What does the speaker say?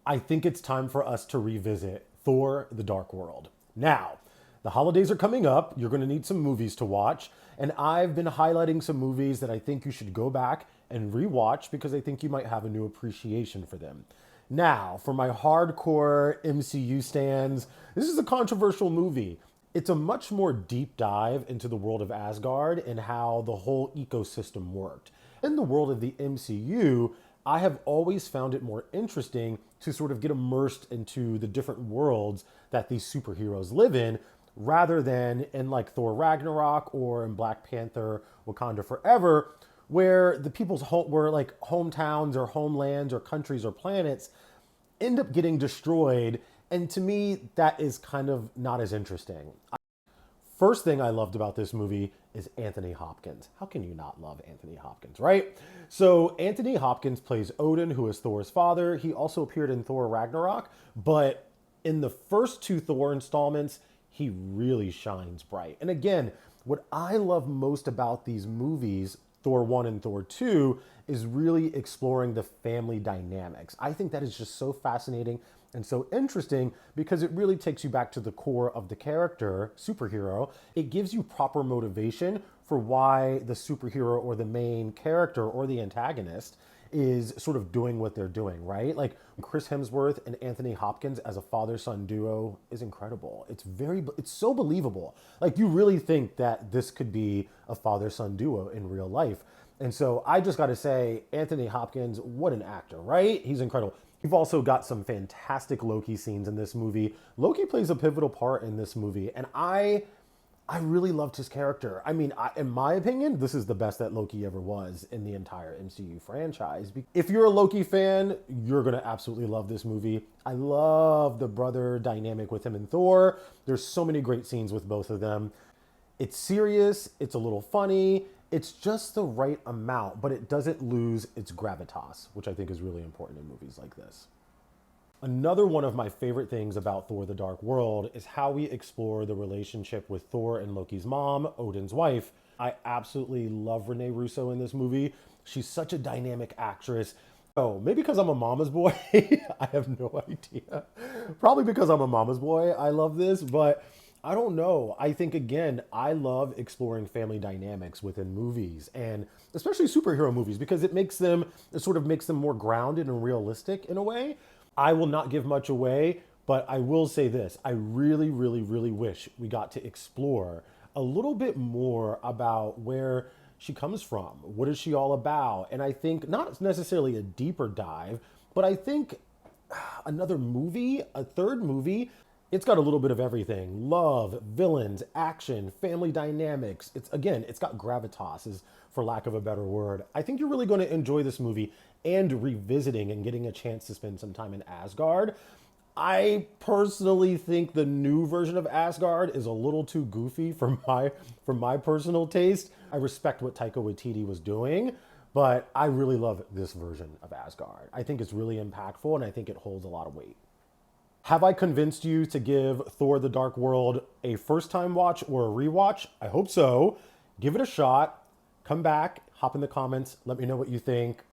I think it's time for us to revisit Thor: The Dark World. Now, the holidays are coming up. You're going to need some movies to watch. And I've been highlighting some movies that I think you should go back and rewatch because I think you might have a new appreciation for them. Now, for my hardcore MCU stands, this is a controversial movie. It's a much more deep dive into the world of Asgard and how the whole ecosystem worked. In the world of the MCU, I have always found it more interesting to sort of get immersed into the different worlds that these superheroes live in rather than in like Thor Ragnarok or in Black Panther Wakanda Forever, where the people's where like hometowns or homelands or countries or planets end up getting destroyed. And to me, that is kind of not as interesting. First thing I loved about this movie is Anthony Hopkins. How can you not love Anthony Hopkins, right? So Anthony Hopkins plays Odin, who is Thor's father. He also appeared in Thor Ragnarok, but in the first two Thor installments, he really shines bright. And again, what I love most about these movies, Thor 1 and Thor 2, is really exploring the family dynamics. I think that is just so fascinating and so interesting because it really takes you back to the core of the character, superhero. It gives you proper motivation for why the superhero or the main character or the antagonist is sort of doing what they're doing, right? Like Chris Hemsworth and Anthony Hopkins as a father-son duo is incredible. It's so believable. Like you really think that this could be a father-son duo in real life. And so I just got to say, Anthony Hopkins, what an actor, right? He's incredible. You've also got some fantastic Loki scenes in this movie. Loki plays a pivotal part in this movie, and I really loved his character. I mean, in my opinion, this is the best that Loki ever was in the entire MCU franchise. If you're a Loki fan, you're going to absolutely love this movie. I love the brother dynamic with him and Thor. There's so many great scenes with both of them. It's serious, it's a little funny, it's just the right amount, but it doesn't lose its gravitas, which I think is really important in movies like this. Another one of my favorite things about Thor: The Dark World is how we explore the relationship with Thor and Loki's mom, Odin's wife. I absolutely love Renee Russo in this movie. She's such a dynamic actress. Oh, maybe because I'm a mama's boy. I have no idea. Probably because I'm a mama's boy. I love this, but I don't know. I think, again, I love exploring family dynamics within movies and especially superhero movies because it sort of makes them more grounded and realistic in a way. I will not give much away, but I will say this. I really, really, really wish we got to explore a little bit more about where she comes from. What is she all about? And I think not necessarily a deeper dive, but I think another movie, a third movie, it's got a little bit of everything. Love, villains, action, family dynamics. It's got gravitas, is for lack of a better word. I think you're really going to enjoy this movie and revisiting and getting a chance to spend some time in Asgard. I personally think the new version of Asgard is a little too goofy for my personal taste. I respect what Taika Waititi was doing, but I really love this version of Asgard. I think it's really impactful and I think it holds a lot of weight. Have I convinced you to give Thor: The Dark World a first-time watch or a rewatch? I hope so. Give it a shot. Come back, hop in the comments, let me know what you think.